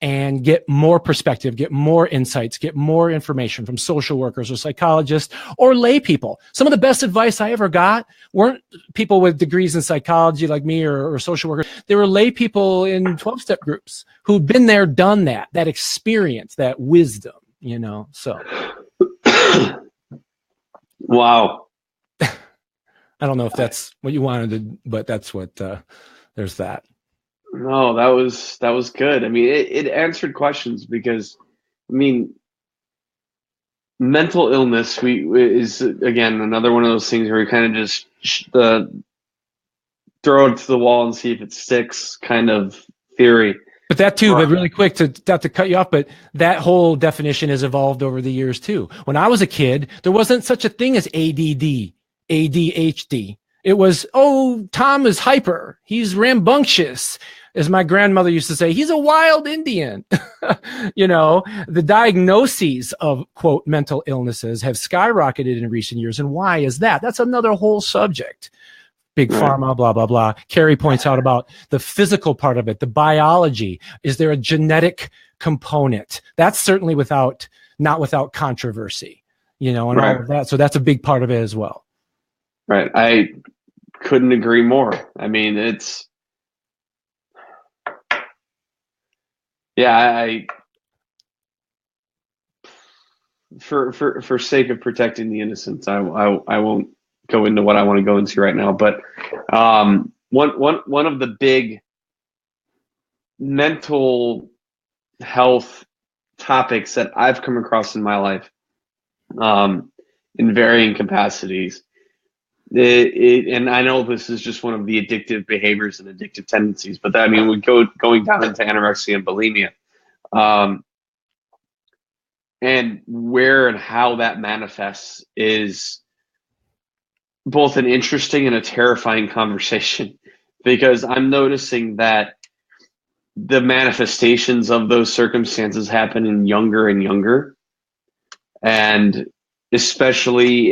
and get more perspective, get more insights, get more information from social workers or psychologists or lay people. Some of the best advice I ever got weren't people with degrees in psychology like me or social workers. They were lay people in 12-step groups who'd been there, done that experience, that wisdom, you know, so. Wow. I don't know if that's what you wanted to, but that's what, there's that. No, that was good. I mean, it answered questions, because, I mean, mental illness is again another one of those things where we kind of just throw it to the wall and see if it sticks kind of theory. But that too, but really quick, not to cut you off, but that whole definition has evolved over the years too. When I was a kid, there wasn't such a thing as ADD, ADHD. It was, oh, Tom is hyper. He's rambunctious. As my grandmother used to say, he's a wild Indian. You know, the diagnoses of, quote, mental illnesses have skyrocketed in recent years. And why is that? That's another whole subject. Big pharma, blah, blah, blah. Carrie points out about the physical part of it, the biology. Is there a genetic component? That's certainly not without controversy, you know, and all of that. So that's a big part of it as well. Right. I couldn't agree more. I mean, it's, yeah, for sake of protecting the innocents, I won't go into what I want to go into right now. But one of the big mental health topics that I've come across in my life, in varying capacities, and I know this is just one of the addictive behaviors and addictive tendencies, but I mean, going down into anorexia and bulimia, and where and how that manifests is both an interesting and a terrifying conversation, because I'm noticing that the manifestations of those circumstances happen in younger and younger, and especially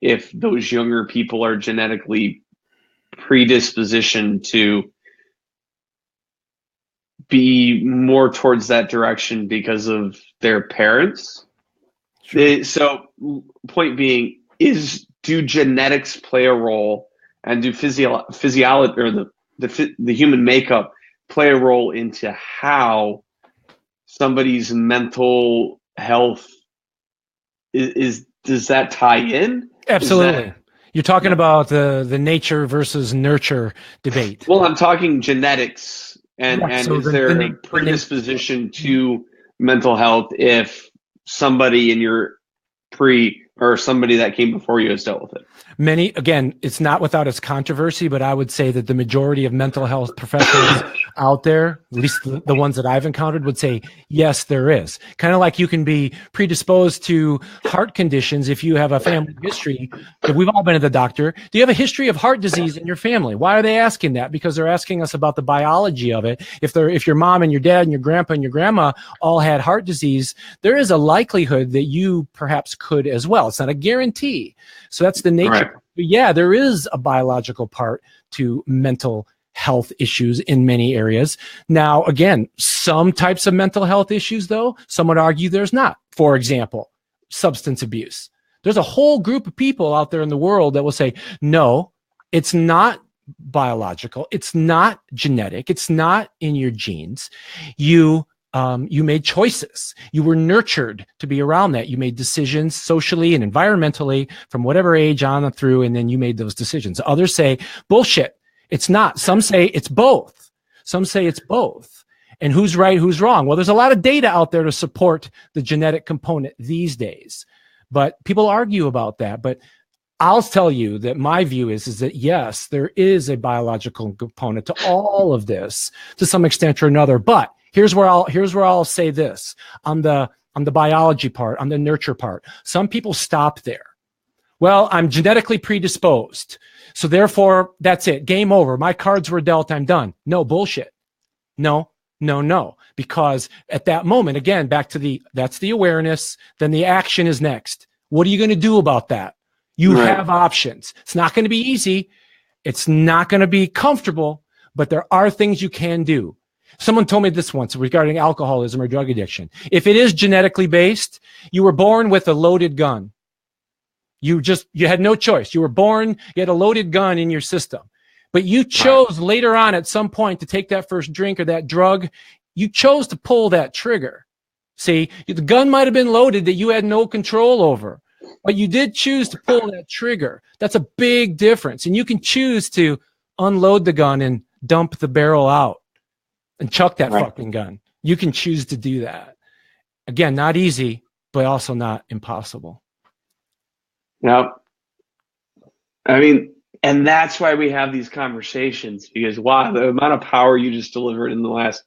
if those younger people are genetically predispositioned to be more towards that direction because of their parents. Sure. So point being is, do genetics play a role, and do physiology or the human makeup play a role into how somebody's mental health does that tie in? Absolutely. You're talking about the nature versus nurture debate. Well, I'm talking genetics, and so is there a predisposition to mental health if somebody in your or somebody that came before you has dealt with it? Many, again, it's not without its controversy, but I would say that the majority of mental health professionals out there, at least the ones that I've encountered, would say, yes, there is. Kind of like you can be predisposed to heart conditions if you have a family history. If we've all been to the doctor. Do you have a history of heart disease in your family? Why are they asking that? Because they're asking us about the biology of it. If your mom and your dad and your grandpa and your grandma all had heart disease, there is a likelihood that you perhaps could as well. It's not a guarantee. So that's the nature. Right. But yeah, there is a biological part to mental health issues in many areas. Now, again, some types of mental health issues, though, some would argue there's not. For example, substance abuse. There's a whole group of people out there in the world that will say, no, it's not biological. It's not genetic. It's not in your genes. You made choices. You were nurtured to be around that. You made decisions socially and environmentally from whatever age on through, and then you made those decisions. Others say, bullshit. It's not. Some say it's both. Some say it's both. And who's right, who's wrong? Well, there's a lot of data out there to support the genetic component these days, but people argue about that. But I'll tell you that my view is that yes, there is a biological component to all of this to some extent or another. But here's where I'll say this on the biology part, on the nurture part. Some people stop there. Well, I'm genetically predisposed, so therefore that's it. Game over. My cards were dealt. I'm done. No, bullshit. No. Because at that moment, again, that's the awareness. Then the action is next. What are you going to do about that? You have options. It's not going to be easy. It's not going to be comfortable, but there are things you can do. Someone told me this once regarding alcoholism or drug addiction. If it is genetically based, you were born with a loaded gun. You had no choice. You were born, you had a loaded gun in your system, but you chose later on at some point to take that first drink or that drug. You chose to pull that trigger. See, the gun might have been loaded that you had no control over, but you did choose to pull that trigger. That's a big difference. And you can choose to unload the gun and dump the barrel out and chuck that fucking gun. You can choose to do that. Again, not easy, but also not impossible. Yep. I mean, and that's why we have these conversations, because wow, the amount of power you just delivered in the last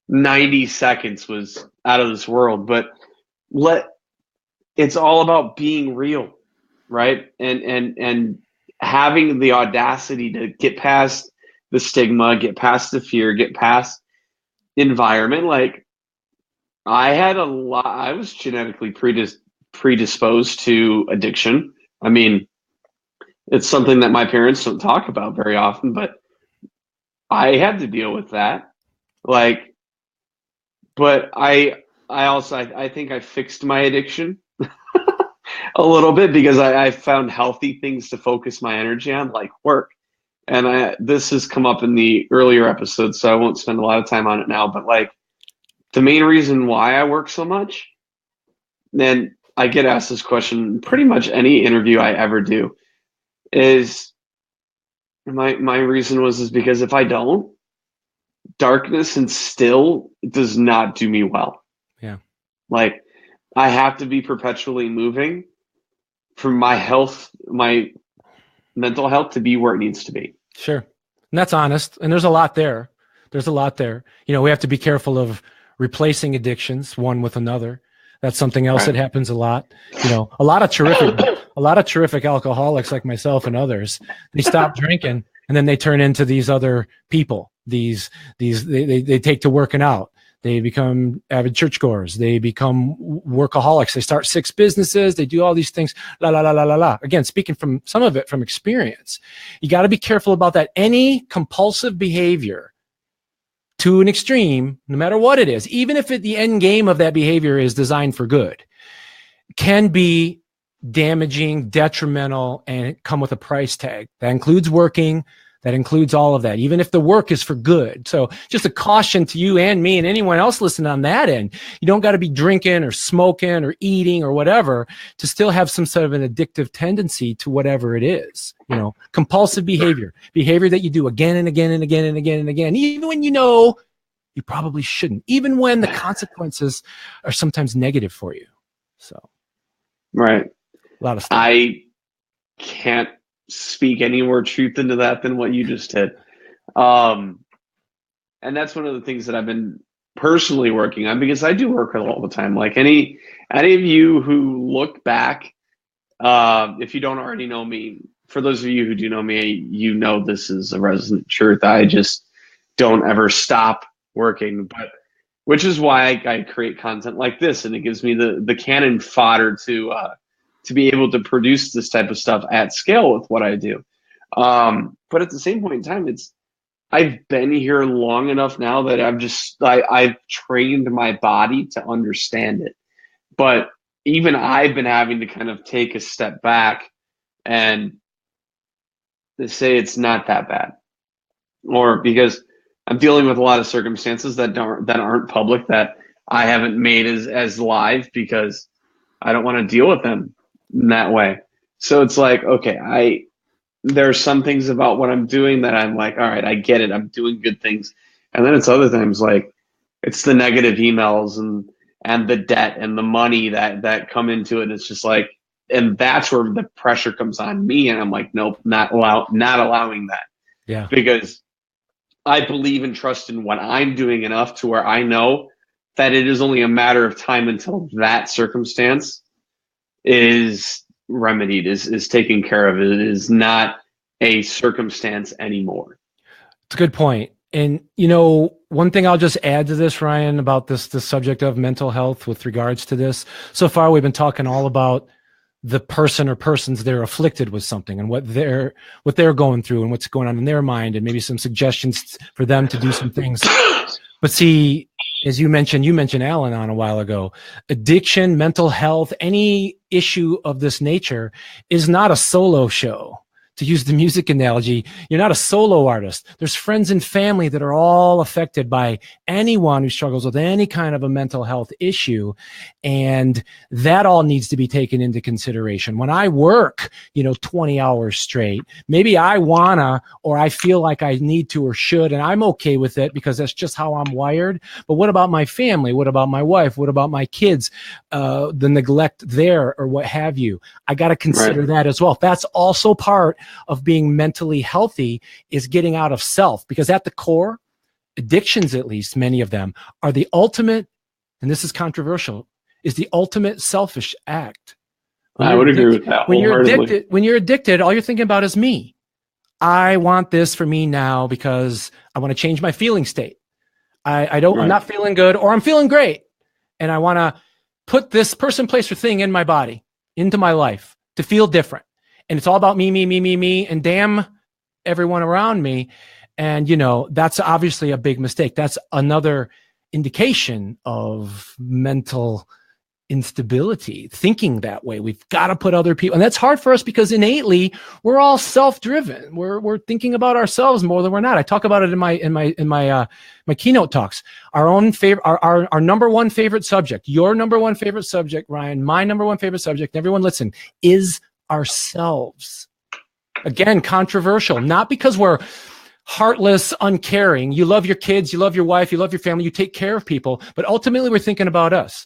90 seconds was out of this world. But it's all about being real, right? And having the audacity to get past the stigma, get past the fear, get past environment. Like I was genetically predisposed to addiction. I mean, it's something that my parents don't talk about very often, but I had to deal with that. Like, but I think I fixed my addiction a little bit because I found healthy things to focus my energy on, like work. And this has come up in the earlier episodes, so I won't spend a lot of time on it now. But like, the main reason why I work so much, and I get asked this question pretty much any interview I ever do, is my reason is because if I don't, darkness and still does not do me well. Yeah. Like I have to be perpetually moving for my health, my mental health to be where it needs to be. Sure. And that's honest. And there's a lot there. You know, we have to be careful of replacing addictions one with another. That's something else that happens a lot. You know, a lot of terrific alcoholics like myself and others, they stop drinking and then they turn into these other people. They take to working out. They become avid churchgoers. They become workaholics. They start 6 businesses. They do all these things. Again, speaking from some of it from experience, you got to be careful about that. Any compulsive behavior to an extreme, no matter what it is, even if the end game of that behavior is designed for good, can be damaging, detrimental, and come with a price tag. That includes working. That includes all of that, even if the work is for good. So just a caution to you and me and anyone else listening on that end. You don't got to be drinking or smoking or eating or whatever to still have some sort of an addictive tendency to whatever it is. You know, compulsive behavior that you do again and again and again and again and again, even when you know you probably shouldn't, even when the consequences are sometimes negative for you. So. Right. A lot of stuff. I can't speak any more truth into that than what you just did. And that's one of the things that I've been personally working on, because I do work all the time. Like any of you who look back, if you don't already know me, for those of you who do know me, you know this is a resonant truth. I just don't ever stop working, but which is why I create content like this, and it gives me the cannon fodder to be able to produce this type of stuff at scale with what I do. But at the same point in time, I've been here long enough now that I've trained my body to understand it. But even I've been having to kind of take a step back and say it's not that bad, or because I'm dealing with a lot of circumstances that aren't public, that I haven't made as live, because I don't want to deal with them in that way. So it's like, okay, there's some things about what I'm doing that I'm like, all right, I get it. I'm doing good things. And then it's other times like it's the negative emails and the debt and the money that come into it. And it's just like, and that's where the pressure comes on me. And I'm like, nope, not allowing that. Yeah. Because I believe and trust in what I'm doing enough to where I know that it is only a matter of time until that circumstance is remedied, is taken care of. It is not a circumstance anymore. It's a good point. And, one thing I'll just add to this, Ryan, about this subject of mental health with regards to this. So far, we've been talking all about the person or persons that are afflicted with something and what they're going through and what's going on in their mind, and maybe some suggestions for them to do some things. But see, as you mentioned Al-Anon a while ago, addiction, mental health, any issue of this nature is not a solo show. To use the music analogy, you're not a solo artist. There's friends and family that are all affected by anyone who struggles with any kind of a mental health issue. And that all needs to be taken into consideration. When I work, 20 hours straight, maybe I wanna, or I feel like I need to or should, and I'm okay with it because that's just how I'm wired. But what about my family? What about my wife? What about my kids? The neglect there or what have you. I got to consider that as well. That's also part of being mentally healthy, is getting out of self, because at the core, addictions, at least many of them, are the ultimate, and this is controversial, is the ultimate selfish act. I would agree with that. When you're addicted, all you're thinking about is me. I want this for me now because I want to change my feeling state. I'm not feeling good, or I'm feeling great, and I want to put this person, place, or thing in my body, into my life to feel different. And it's all about me, and damn everyone around me. And, that's obviously a big mistake. That's another indication of mental instability, thinking that way. We've got to put other people, and that's hard for us because innately we're all self-driven. We're thinking about ourselves more than we're not. I talk about it in my keynote talks. Our own favorite, our number one favorite subject, your number one favorite subject, Ryan, my number one favorite subject, and everyone listen, is ourselves. Again, controversial, not because we're heartless, uncaring. You love your kids, you love your wife, you love your family, you take care of people, but ultimately we're thinking about us.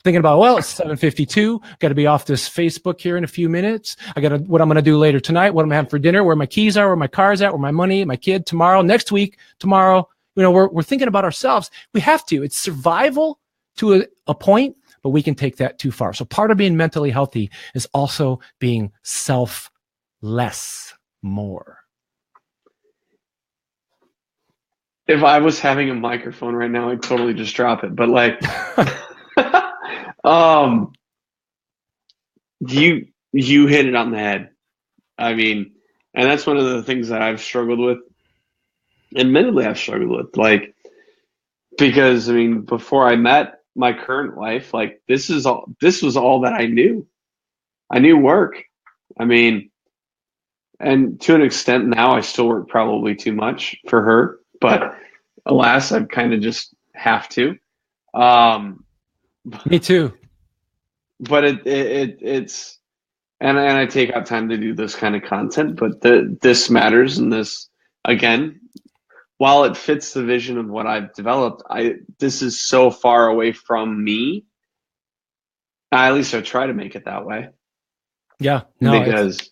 Thinking about, well, it's 7:52. Got to be off this Facebook here in a few minutes. What I'm going to do later tonight, what I'm having for dinner, where my keys are, where my car's at, where my money, my kid, tomorrow, next week, tomorrow. We're thinking about ourselves. We have to. It's survival to a point, but we can take that too far. So part of being mentally healthy is also being selfless more. If I was having a microphone right now, I'd totally just drop it. But like, you hit it on the head. I mean, and that's one of the things that I've struggled with. Admittedly, I've struggled with, like, because I mean, before I met my current wife, like this was all that I knew. I knew work. I mean, and to an extent now I still work probably too much for her, but alas, I kind of just have to. Me too. But it's and I take out time to do this kind of content, but this matters, and this, again, while it fits the vision of what I've developed, this is so far away from me. At least I try to make it that way. Yeah, no, because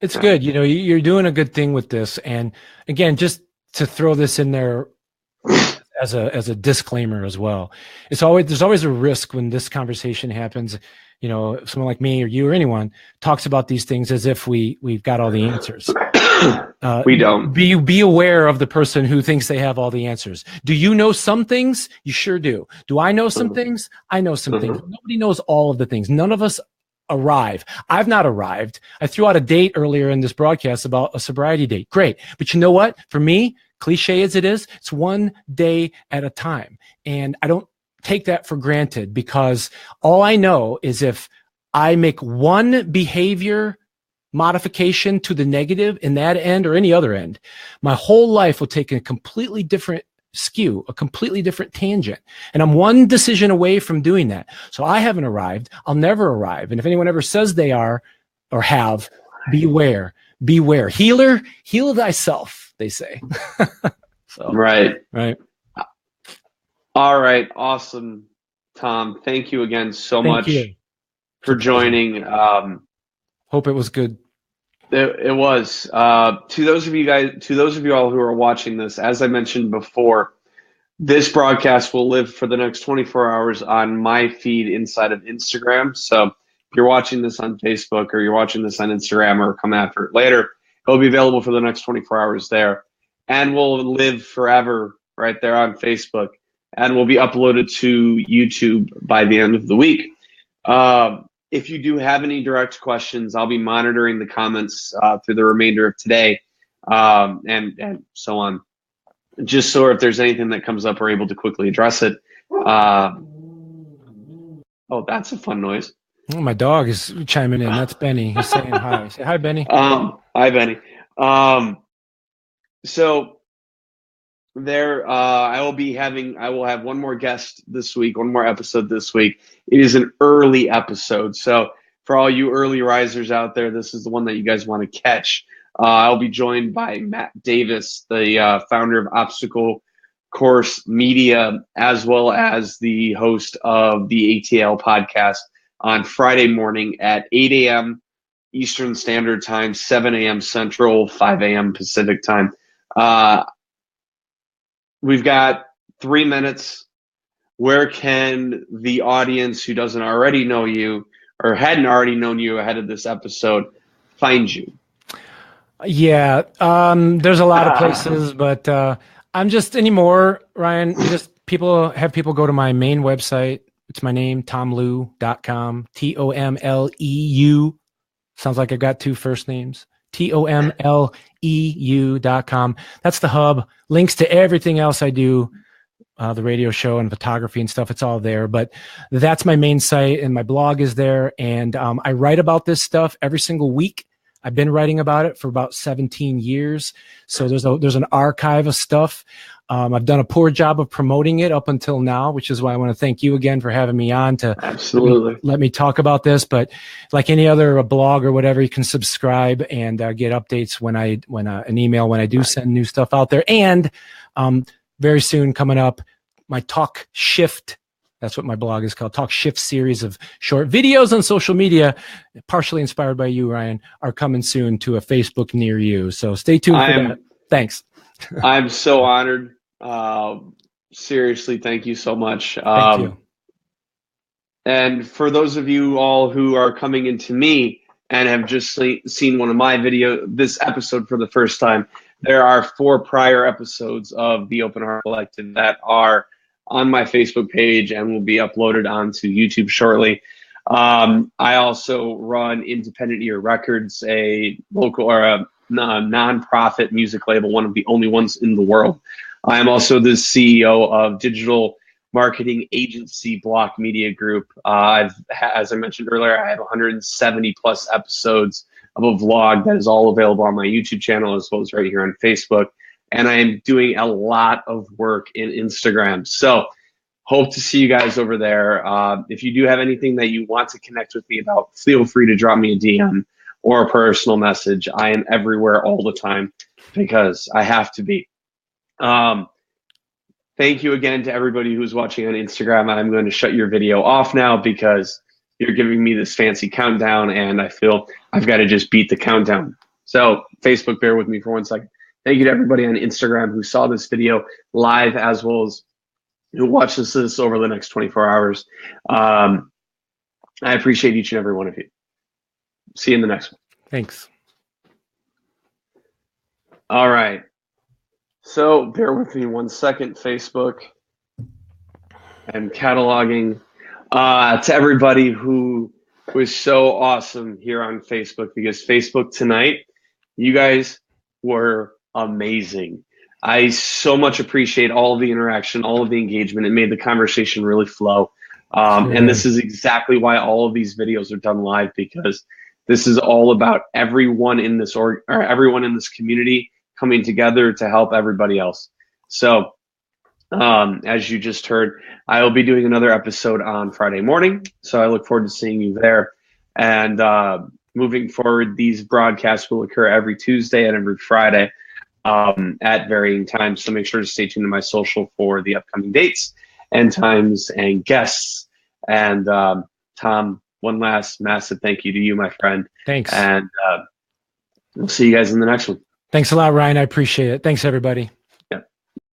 it's good. You know, you're doing a good thing with this. And again, just to throw this in there as a disclaimer as well, there's always a risk when this conversation happens. You know, if someone like me or you or anyone talks about these things as if we've got all the answers. We don't. Be aware of the person who thinks they have all the answers. Do you know some things? You sure do. Do I know some things? I know some things. Nobody knows all of the things. None of us arrive. I've not arrived. I threw out a date earlier in this broadcast about a sobriety date. Great. But you know what? For me, cliche as it is, it's one day at a time. And I don't take that for granted, because all I know is if I make one behavior modification to the negative in that end or any other end, my whole life will take a completely different skew, a completely different tangent. And I'm one decision away from doing that. So I haven't arrived. I'll never arrive. And if anyone ever says they are or have, beware. Healer, heal thyself, they say. So, right. All right. Awesome, Tom. Thank you again so much for joining. Hope it was good. It was. To those of you all who are watching this, as I mentioned before, this broadcast will live for the next 24 hours on my feed inside of Instagram. So if you're watching this on Facebook or you're watching this on Instagram or come after it later, it'll be available for the next 24 hours there. And will live forever right there on Facebook. And will be uploaded to YouTube by the end of the week. If you do have any direct questions, I'll be monitoring the comments through the remainder of today, and so on. Just so if there's anything that comes up, we're able to quickly address it. Oh, that's a fun noise. Oh, my dog is chiming in. That's Benny. He's saying hi. Say hi, Benny. Hi, Benny. So there, I will have one more guest this week, one more episode this week. It is an early episode. So for all you early risers out there, this is the one that you guys want to catch. I'll be joined by Matt Davis, the founder of Obstacle Course Media, as well as the host of the ATL podcast on Friday morning at 8 a.m. Eastern Standard Time, 7 a.m. Central, 5 a.m. Pacific Time. We've got 3 minutes. Where can the audience who doesn't already know you or hadn't already known you ahead of this episode find you? Yeah, there's a lot of places, but I'm just anymore, Ryan. Just people go to my main website. It's my name, tomleu.com, TOMLEU. Sounds like I got two first names. TOMLEU.com. That's the hub. Links to everything else I do, the radio show and photography and stuff. It's all there. But that's my main site, and my blog is there. And I write about this stuff every single week. I've been writing about it for about 17 years. So there's an archive of stuff. I've done a poor job of promoting it up until now, which is why I want to thank you again for having me on to let me talk about this. But like any other blog or whatever, you can subscribe and get updates when an email when I do send new stuff out there. And very soon coming up, my Talk Shift. That's what my blog is called. Talk Shift series of short videos on social media, partially inspired by you, Ryan, are coming soon to a Facebook near you. So stay tuned for that. Thanks. I'm so honored. Seriously, thank you so much. Thank you. And for those of you all who are coming into me and have just seen one of my this episode for the first time, there are 4 prior episodes of the Open Heart Collective that are on my Facebook page and will be uploaded onto YouTube shortly. I also run Independent Ear Records, a local or a non-profit music label, one of the only ones in the world. I am also the CEO of digital marketing agency Block Media Group. As I mentioned earlier, I have 170 plus episodes of a vlog that is all available on my YouTube channel as well as right here on Facebook. And I am doing a lot of work in Instagram. So hope to see you guys over there. If you do have anything that you want to connect with me about, feel free to drop me a DM or a personal message. I am everywhere all the time because I have to be. Thank you again to everybody who's watching on Instagram. I'm going to shut your video off now because you're giving me this fancy countdown, and I feel I've got to just beat the countdown. So Facebook, bear with me for 1 second. Thank you to everybody on Instagram who saw this video live, as well as who watches this over the next 24 hours. I appreciate each and every one of you. See you in the next one. Thanks. All right. So bear with me 1 second, Facebook. I'm cataloging. To everybody who was so awesome here on Facebook, because Facebook tonight, you guys were amazing. I so much appreciate all of the interaction, all of the engagement. It made the conversation really flow. And this is exactly why all of these videos are done live, because this is all about everyone in this everyone in this community coming together to help everybody else. So as you just heard, I will be doing another episode on Friday morning. So I look forward to seeing you there. And moving forward, these broadcasts will occur every Tuesday and every Friday at varying times. So make sure to stay tuned to my social for the upcoming dates and times and guests. And Tom, one last massive thank you to you, my friend. Thanks. And we'll see you guys in the next one. Thanks a lot, Ryan. I appreciate it. Thanks, everybody.